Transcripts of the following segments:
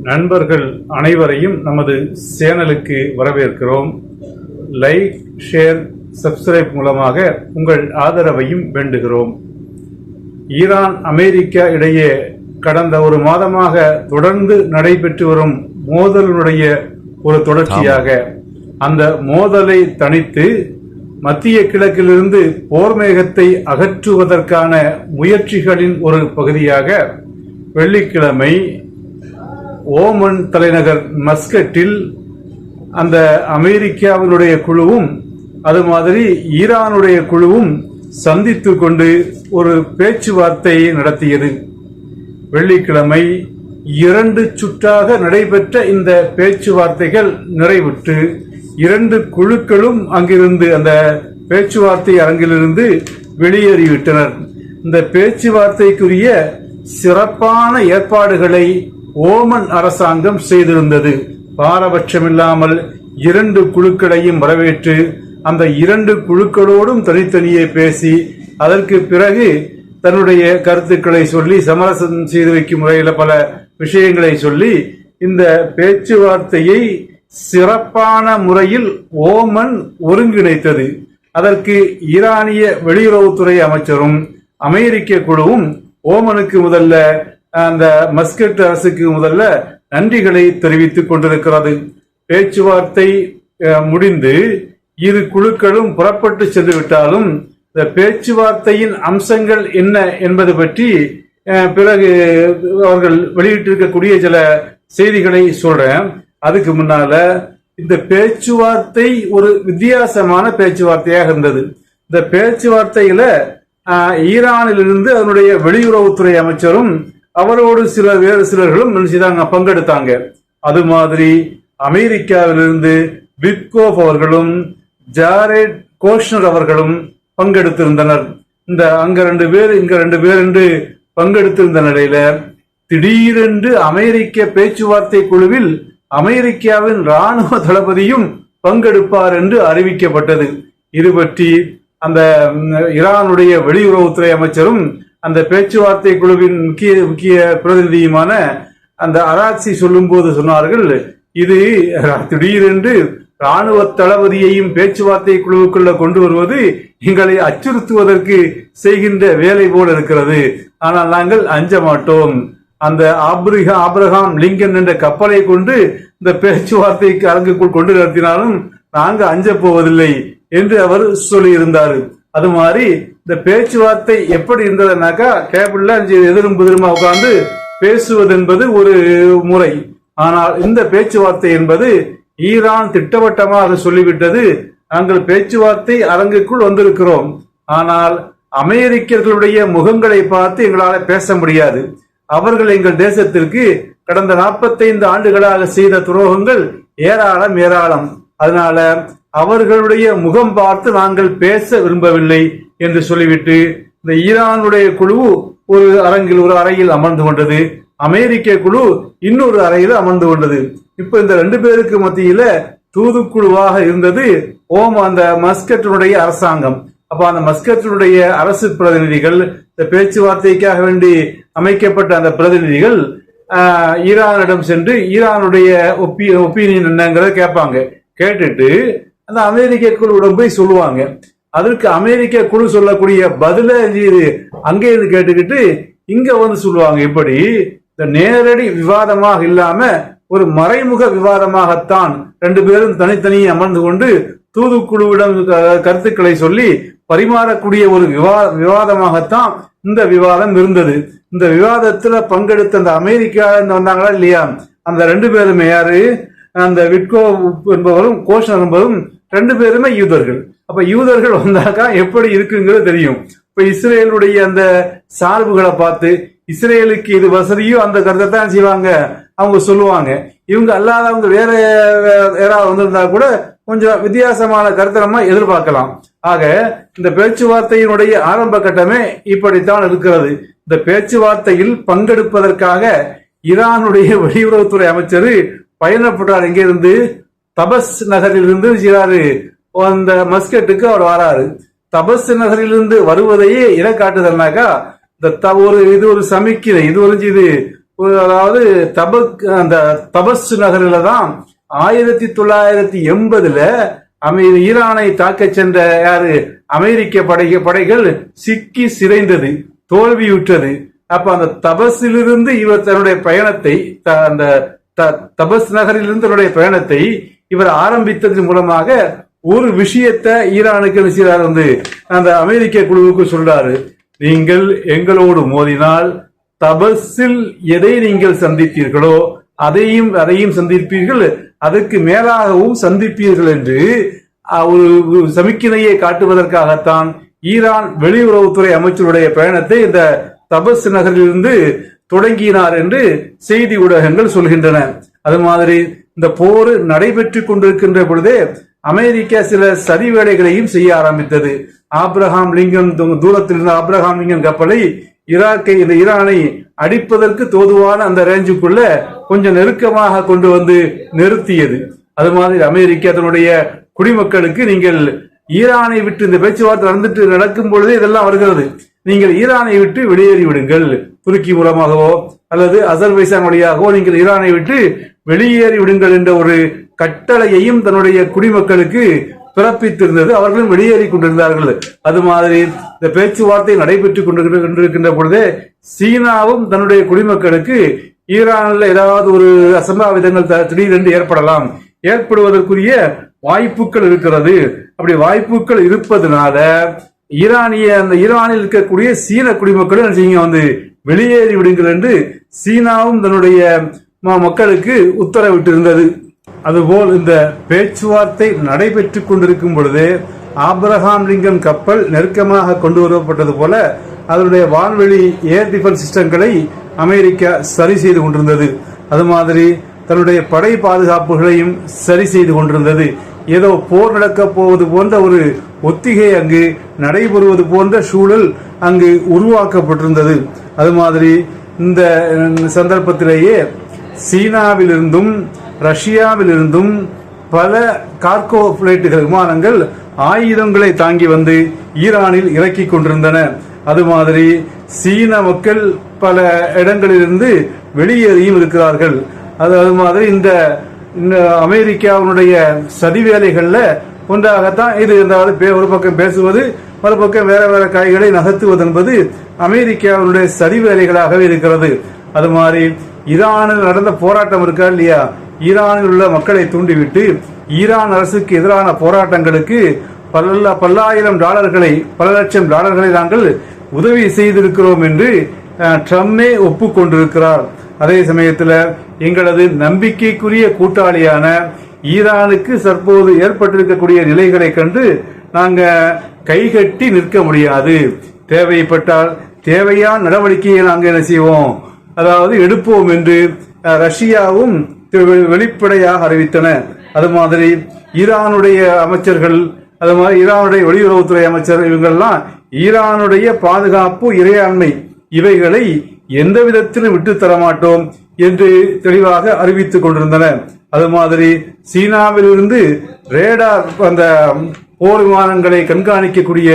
நண்பர்கள் அனைவரையும் நமது சேனலுக்கு வரவேற்கிறோம். லைக், ஷேர், சப்ஸ்கிரைப் மூலமாக உங்கள் ஆதரவையும் வேண்டுகிறோம். ஈரான், அமெரிக்கா இடையே கடந்த ஒரு மாதமாக தொடர்ந்து நடைபெற்று வரும் மோதலுடைய ஒரு தொடர்ச்சியாக அந்த மோதலை தணித்து மத்திய கிழக்கிலிருந்து போர் மேகத்தை அகற்றுவதற்கான முயற்சிகளின் ஒரு பகுதியாக வெள்ளிக்கிழமை ஓமன் தலைநகர் மஸ்கட்டில் அந்த அமெரிக்காவினுடைய குழுவும் அது மாதிரி ஈரானுடைய குழுவும் சந்தித்து கொண்டு ஒரு பேச்சுவார்த்தையை நடத்தியது. வெள்ளிக்கிழமை 2 சுற்றாக நடைபெற்ற இந்த பேச்சுவார்த்தைகள் நிறைவுற்று 2 குழுக்களும் அங்கிருந்து அந்த பேச்சுவார்த்தை அரங்கிலிருந்து வெளியேறிவிட்டனர். இந்த பேச்சுவார்த்தைக்குரிய சிறப்பான ஏற்பாடுகளை ஓமன் அரசாங்கம் செய்திருந்தது. பாரபட்சமில்லாமல் 2 குழுக்களையும் வரவேற்று அந்த 2 குழுக்களோடும் தனித்தனியே பேசி அதற்கு பிறகு தன்னுடைய கருத்துக்களை சொல்லி சமரசம் செய்து வைக்கும் முறையில் பல விஷயங்களை சொல்லி இந்த பேச்சுவார்த்தையை சிறப்பான முறையில் ஓமன் ஒருங்கிணைத்தது. அதற்கு ஈரானிய வெளியுறவுத்துறை அமைச்சரும் அமெரிக்க குழுவும் ஓமனுக்கு முதல்ல அந்த மஸ்கட் அரசுக்கு முதல்ல நன்றிகளை தெரிவித்துக் கொண்டிருக்கிறது. பேச்சுவார்த்தை முடிந்து 2 குழுக்களும் புறப்பட்டு சென்று விட்டாலும் இந்த பேச்சுவார்த்தையின் அம்சங்கள் என்ன என்பது பற்றி பிறகு அவர்கள் வெளியிட்டிருக்கக்கூடிய சில செய்திகளை சொல்றேன். அதுக்கு முன்னால இந்த பேச்சுவார்த்தை ஒரு வித்தியாசமான பேச்சுவார்த்தையாக இருந்தது. இந்த பேச்சுவார்த்தையில ஈரானிலிருந்து அதனுடைய வெளியுறவுத்துறை அமைச்சரும் அவரோடு வேறு சிலர்களும் பங்கெடுத்தாங்க. அது மாதிரி அமெரிக்காவிலிருந்து விட்கோஃப் அவர்களும் ஜாரெட் கோஷ்னர் அவர்களும் பங்கெடுத்திருந்தனர். அங்க 2 பேர் இங்க 2 பேர் என்று பங்கெடுத்திருந்த நிலையில திடீரென்று அமெரிக்க பேச்சுவார்த்தை குழுவில் அமெரிக்காவின் ராணுவ தளபதியும் பங்கெடுப்பார் என்று அறிவிக்கப்பட்டது. இது பற்றி அந்த ஈரானுடைய வெளியுறவுத்துறை அமைச்சரும் அந்த பேச்சுவார்த்தை குழுவின் முக்கிய பிரதிநிதியுமான அந்த அராக்சி சொல்லும் போது சொன்னார்கள், இது திடீரென்று ராணுவ தளபதியையும் பேச்சுவார்த்தை குழுவுக்குள்ள கொண்டு வருவது எங்களை அச்சுறுத்துவதற்கு செய்கின்ற வேலை போல இருக்கிறது. ஆனால் நாங்கள் அஞ்ச மாட்டோம். அந்த ஆப்ரஹாம் லிங்கன் என்ற கப்பலை கொண்டு இந்த பேச்சுவார்த்தைக்கு அரங்குக்குள் கொண்டு நடத்தினாலும் நாங்க அஞ்ச போவதில்லை என்று அவர் சொல்லியிருந்தார். அது மாதிரி இந்த பேச்சுவார்த்தை எப்படி இருந்ததுனாக்கா கேபிள்ல எதிரும் புதிருமா உட்கார்ந்து பேசுவது என்பது ஒரு முறை. ஆனால் இந்த பேச்சுவார்த்தை என்பது ஈரான் திட்டவட்டமாக சொல்லிவிட்டது, நாங்கள் பேச்சுவார்த்தை அரங்குக்குள் வந்திருக்கிறோம், ஆனால் அமெரிக்கர்களுடைய முகங்களை பார்த்து எங்களால் பேச முடியாது. அவர்கள் எங்கள் தேசத்திற்கு கடந்த 45 ஆண்டுகளாக செய்த துரோகங்கள் ஏராளம். அதனால அவர்களுடைய முகம் பார்த்து நாங்கள் பேச விரும்பவில்லை என்று சொல்லிவிட்டு இந்த ஈரானுடைய குழு ஒரு அறையில் அமர்ந்து கொண்டது. அமெரிக்க குழு இன்னொரு அறையில் அமர்ந்து கொண்டது. இப்ப இந்த 2 பேருக்கு மத்தியில தூதுக்குழுவாக இருந்தது அந்த மஸ்கட்டினுடைய அரசாங்கம். அப்ப அந்த மஸ்கட்டினுடைய அரசு பிரதிநிதிகள், இந்த பேச்சுவார்த்தைக்காக வேண்டி அமைக்கப்பட்ட அந்த பிரதிநிதிகள் ஈரானிடம் சென்று ஈரானுடைய ஒப்பீனியன் என்னங்கிறத கேட்பாங்க. கேட்டுட்டு அந்த அமெரிக்க குழுவிடம் போய் சொல்லுவாங்க. அதற்கு அமெரிக்க குழு சொல்லக்கூடிய பதில அங்கே இருந்து கேட்டுக்கிட்டு இங்க வந்து சொல்லுவாங்க. இப்படி இந்த நேரடி விவாதமாக இல்லாம ஒரு மறைமுக விவாதமாகத்தான் 2 பேரும் தனித்தனியே அமர்ந்து கொண்டு தூதுக்குழுவிடம் கருத்துக்களை சொல்லி பரிமாறக்கூடிய ஒரு விவாதமாகத்தான் இந்த விவாதம் இருந்தது. இந்த விவாதத்துல பங்கெடுத்த அந்த அமெரிக்கா வந்தாங்களா இல்லையா, அந்த 2 பேருமே யாரு, அந்த விட்கோ என்பவரும் கோஷ்னர் என்பவரும் 2 பேருமே யூதர்கள். அப்ப யூதர்கள் வந்தாக்கா எப்படி இருக்குங்கிறது தெரியும். இப்ப இஸ்ரேலுடைய அந்த சார்புகளை பார்த்து இஸ்ரேலுக்கு இது வசதியோ அந்த கருத்தை தான் செய்வாங்க, அவங்க சொல்லுவாங்க. இவங்க அல்லாதவங்க வேற யாராவது வந்திருந்தா கூட கொஞ்சம் வித்தியாசமான கருத்தை நம்ம எதிர்பார்க்கலாம். ஆக இந்த பேச்சுவார்த்தையினுடைய ஆரம்ப கட்டமே இப்படித்தான் இருக்கிறது. இந்த பேச்சுவார்த்தையில் பங்கெடுப்பதற்காக ஈரானுடைய வெளியுறவுத்துறை அமைச்சர் பயணப்பட்டார். எங்கிருந்து? தபஸ் நகரில் இருந்து அந்த மஸ்கட்டுக்கு அவர் வராரு. தபஸ் நகரிலிருந்து வருவதையே இன காட்டுதல்னாக்கா இது ஒரு சமிக்கினை, இது அதாவது அந்த தபஸ் நகரில தான் 1980 ஈரானை தாக்க சென்ற அமெரிக்க படைகள் சிக்கி சிதைந்தது, தோல்வியுற்றது. அப்ப அந்த தபஸிலிருந்து இவர் தன்னுடைய பயணத்தை, அந்த தபஸ் நகரிலிருந்து தன்னுடைய பயணத்தை இவர் ஆரம்பித்ததன் மூலமாக ஒரு விஷயத்தை ஈரானுக்கு அந்த அமெரிக்க குழுவுக்கு சொல்றாரு. நீங்கள் எங்களோடு மோதினால் தபஸில் எதை நீங்கள் சந்தித்தீர்களோ அதையும் சந்திப்பீர்கள், அதற்கு மேலாகவும் சந்திப்பீர்கள் என்று ஒரு சமிக்கினையை காட்டுவதற்காகத்தான் ஈரான் வெளியுறவுத்துறை அமைச்சருடைய பயணத்தை இந்த தபஸ் நகரிலிருந்து தொடங்கினார் என்று செய்தி ஊடகங்கள் சொல்கின்றன. அது மாதிரி இந்த போர் நடைபெற்றுக் கொண்டிருக்கின்ற பொழுதே அமெரிக்கா சில சதி வேலைகளையும் செய்ய ஆரம்பித்தது. ஆப்ரஹாம் லிங்கன் தூரத்தில் இருந்த ஆப்ரஹாம் லிங்கன் கப்பலை ஈரானை அடிப்பதற்கு தோதுவான அந்த ரேஞ்சுக்குள்ள கொஞ்சம் நெருக்கமாக கொண்டு வந்து நிறுத்தியது. அது மாதிரி அமெரிக்கா தன்னுடைய குடிமக்களுக்கு நீங்கள் ஈரானை விட்டு, இந்த பேச்சுவார்த்தை நடக்கும் பொழுதே இதெல்லாம் வருகிறது, நீங்கள் ஈரானை விட்டு வெளியேறி விடுங்கள், துருக்கி மூலமாகவோ அல்லது அசர்பைசான் வழியாகவோ நீங்கள் ஈரானை விட்டு வெளியேறி விடுங்கள் என்ற ஒரு கட்டளையையும் தன்னுடைய குடிமக்களுக்கு பிறப்பித்திருந்தது. அவர்களும் வெளியேறி கொண்டிருந்தார்கள். அது மாதிரி இந்த பேச்சுவார்த்தை நடைபெற்றுக் கொண்டிருக்கின்ற பொழுதே சீனாவும் தன்னுடைய குடிமக்களுக்கு ஈரானில் ஏதாவது ஒரு அசம்பாவிதங்கள் திடீரென்று ஏற்படுவதற்குரிய வாய்ப்புகள் இருக்கிறது. அப்படி வாய்ப்புகள் இருப்பதனால ஈரானில் இருக்கக்கூடிய சீன குடிமக்களும் வெளியேறி விடுங்கள் என்று சீனாவும் தன்னுடைய மக்களுக்கு உத்தரவிட்டிருந்தது. அதுபோல் இந்த பேச்சுவார்த்தை நடைபெற்றுக் கொண்டிருக்கும் பொழுது ஆப்ரஹாம் லிங்கன் கப்பல் நெருக்கமாக கொண்டு வரப்பட்டது போல அதனுடைய வான்வெளி ஏர் டிஃபென்ஸ் சிஸ்டங்களை அமெரிக்கா சரி செய்து கொண்டிருந்தது. அது மாதிரி தன்னுடைய படை பாதுகாப்புகளையும் சரி செய்து கொண்டிருந்தது. ஏதோ போர் நடக்கப் போவது போன்ற ஒரு ஒத்திகை அங்கு நடைபெறுவது போன்ற சூழல் அங்கு உருவாக்கப்பட்டிருந்தது. அது மாதிரி இந்த சந்தர்ப்பத்திலேயே சீனாவிலிருந்தும் ரஷ்யாவிலிருந்தும் பல கார்கோ பிளைட்டுகள் விமானங்கள் ஆயுதங்களை தாங்கி வந்து ஈரானில் இறக்கி கொண்டிருந்தன. அது மாதிரி சீன மக்கள் பல இடங்களிலிருந்து வெளியேறியும் இருக்கிறார்கள். அது மாதிரி இந்த அமெரிக்காவுடைய சதி வேலைகள்ல ஒன்றாகத்தான் இது. ஒரு பக்கம் பேசுவது, மறுபக்கம் வேற வேற காய்களை நகர்த்துவது என்பது அமெரிக்காவுடைய சதி வேலைகளாகவே இருக்கிறது. அது மாதிரி ஈரானில் நடந்த போராட்டம் இருக்கா இல்லையா, ஈரானில் உள்ள மக்களை தூண்டிவிட்டு ஈரான் அரசுக்கு எதிரான போராட்டங்களுக்கு பல்லாயிரம் டாலர்களை, பல லட்சம் டாலர்களை நாங்கள் உதவி செய்திருக்கிறோம் என்று ட்ரம்ப்பே ஒப்புக்கொண்டிருக்கிறார். அதே சமயத்தில் எங்களது நம்பிக்கைக்குரிய கூட்டாளியான ஈரானுக்கு தற்போது ஏற்பட்டிருக்கக்கூடிய நிலைகளை கண்டு நாங்க கைகட்டி நிற்க முடியாது, தேவைப்பட்டால் தேவையான நடவடிக்கையை நாங்கள் என்ன செய்வோம், அதாவது எடுப்போம் என்று ரஷ்யாவும் வெளிப்படையாக அறிவித்தன. அது மாதிரி ஈரானுடைய அமைச்சர்கள், அது மாதிரி ஈரானுடைய வெளியுறவுத்துறை அமைச்சர், இவங்கெல்லாம் ஈரானுடைய பாதுகாப்பு, இறையாண்மை இவைகளை எந்த விதத்திலும் விட்டு தரமாட்டோம் என்று தெளிவாக அறிவித்துக் கொண்டிருந்தன. அது மாதிரி சீனாவிலிருந்து ரேடார், அந்த போர் விமானங்களை கண்காணிக்கக்கூடிய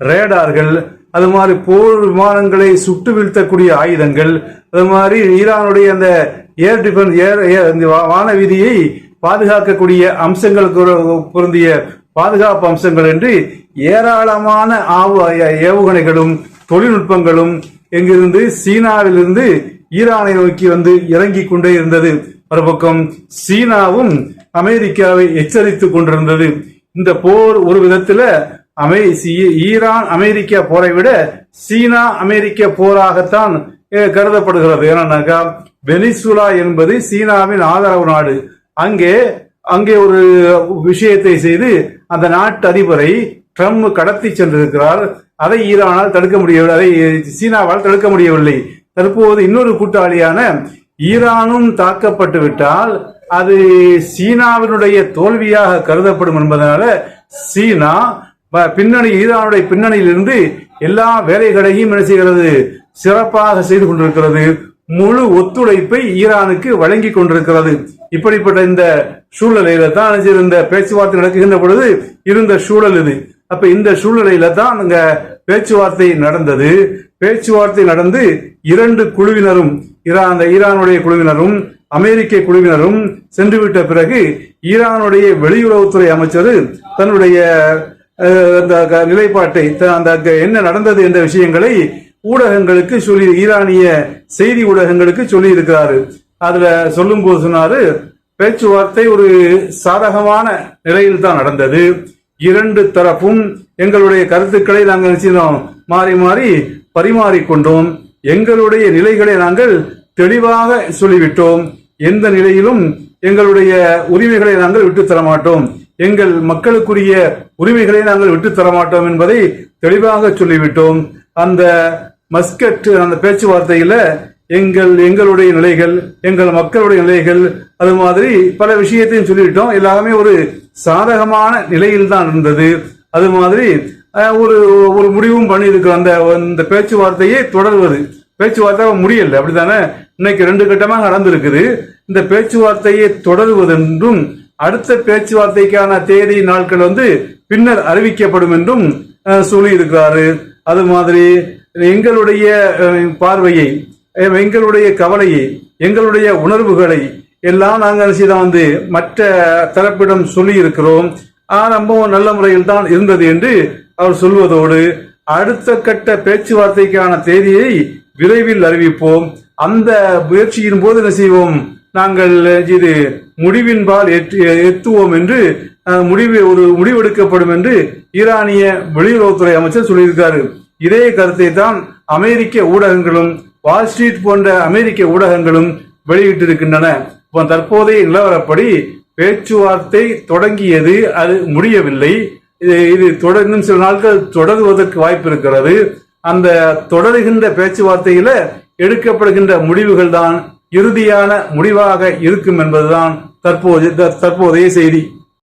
ரேடார்கள், அது மாதிரி போர் விமானங்களை சுட்டு வீழ்த்தக்கூடிய ஆயுதங்கள், அது மாதிரி ஈரானுடைய அந்த ஏர் டிஃபென்ஸ் வான வீதியை பாதுகாக்கக்கூடிய அம்சங்கள் பொருந்திய பாதுகாப்பு அம்சங்கள் என்று ஏராளமான ஏவுகணைகளும் தொழில்நுட்பங்களும் எங்கிருந்து சீனாவிலிருந்து ஈரானை நோக்கி இறங்கிக் கொண்டே இருந்தது. மறுபக்கம் சீனாவும் அமெரிக்காவை எச்சரித்துக் கொண்டிருந்தது. இந்த போர் ஒரு விதத்தில் ஈரான் அமெரிக்கா போரை விட சீனா அமெரிக்க போராகத்தான் கருதப்படுகிறது. ஏன்னாக்கா வெனிசுலா என்பது சீனாவின் ஆதரவு நாடு. அங்கே ஒரு விஷயத்தை செய்து அந்த நாட்டு அதிபரை ட்ரம்ப் கடத்தி சென்றிருக்கிறார். அதை ஈரானால் தடுக்க முடியவில்லை, அதை சீனாவால் தடுக்க முடியவில்லை. தற்போது இன்னொரு கூட்டாளியான ஈரானும் தாக்கப்பட்டு விட்டால் அது சீனாவினுடைய தோல்வியாக கருதப்படும் என்பதனால சீனா ஈரானுடைய பின்னணியிலிருந்து எல்லா வேலைகளையும் என்ன செய்கிறது, சிறப்பாக செய்து கொண்டிருக்கிறது. முழு ஒத்துழைப்பை ஈரானுக்கு வழங்கி கொண்டிருக்கிறது. இப்படிப்பட்ட இந்த சூழ்நிலையில தான் இந்த பேச்சுவார்த்தை நடக்குகின்ற பொழுது இருந்த சூழல் இது. அப்ப இந்த சூழ்நிலையில தான் அங்க பேச்சுவார்த்தை நடந்தது. பேச்சுவார்த்தை நடந்து 2 குழுவினரும் ஈரானுடைய குழுவினரும் அமெரிக்க குழுவினரும் சென்றுவிட்ட பிறகு ஈரானுடைய வெளியுறவுத்துறை அமைச்சர் தன்னுடைய நிலைப்பாட்டை அந்த என்ன நடந்தது என்ற விஷயங்களை ஊடகங்களுக்கு சொல்லி ஈரானிய செய்தி ஊடகங்களுக்கு சொல்லி இருக்கிறாரு. அதுல சொல்லும் போது சொன்னாரு, பேச்சுவார்த்தை ஒரு சாதகமான நிலையில் தான் நடந்தது. 2 தரப்பும் எங்களுடைய கருத்துக்களை நாங்கள் மாறி மாறி பரிமாறிக்கொண்டோம். எங்களுடைய நிலைகளை நாங்கள் தெளிவாக சொல்லிவிட்டோம். எந்த நிலையிலும் எங்களுடைய உரிமைகளை நாங்கள் விட்டுத்தர மாட்டோம், எங்கள் மக்களுக்குரிய உரிமைகளை நாங்கள் விட்டுத்தர மாட்டோம் என்பதை தெளிவாக சொல்லிவிட்டோம். அந்த மஸ்கட் அந்த பேச்சுவார்த்தையில எங்களுடைய நிலைகள், எங்கள் மக்களுடைய நிலைகள், அது மாதிரி பல விஷயத்தையும் சொல்லிவிட்டோம். எல்லாமே ஒரு சாதகமான நிலையில் தான் இருந்தது. அது மாதிரி ஒரு முடிவும் பண்ணியிருக்கிற அந்த பேச்சுவார்த்தையை தொடர்வது. பேச்சுவார்த்தை முடியல, அப்படித்தானே? இன்னைக்கு 2 கட்டமாக நடந்திருக்குது. இந்த பேச்சுவார்த்தையை தொடர்வதென்றும் அடுத்த பேச்சுவார்த்தைக்கான தேதி நாட்கள் பின்னர் அறிவிக்கப்படும் என்றும் சொல்லி இருக்கிறாரு. அது மாதிரி எங்களுடைய பார்வையை, எங்களுடைய கவலையை, எங்களுடைய உணர்வுகளை எல்லாம் நாங்கள் மற்ற தரப்பிடம் சொல்லி இருக்கிறோம். ரொம்ப நல்ல முறையில் தான் இருந்தது என்று அவர் சொல்வதோடு அடுத்த கட்ட பேச்சுவார்த்தைக்கான தேதியை விரைவில் அறிவிப்போம். அந்த முயற்சியின் போது என்ன செய்வோம், நாங்கள் இது முடிவின்பால் எத்துவோம் என்று முடிவெடுக்கப்படும் என்று ஈரானிய வெளியுறவுத்துறை அமைச்சர் சொல்லியிருக்காரு. இதே கருத்தை தான் அமெரிக்க ஊடகங்களும் வால் ஸ்ட்ரீட் போன்ற அமெரிக்க ஊடகங்களும் வெளியிட்டிருக்கின்றன. தற்போதைய நிலவரப்படி பேச்சுவார்த்தை தொடங்கியது, அது முடியவில்லை. இது இன்னும் சில நாட்கள் தொடருவதற்கு வாய்ப்பு இருக்கிறது. அந்த தொடருகின்ற பேச்சுவார்த்தையில எடுக்கப்படுகின்ற முடிவுகள் தான் இறுதியான முடிவாக இருக்கும் என்பதுதான் தற்போதைய செய்தி.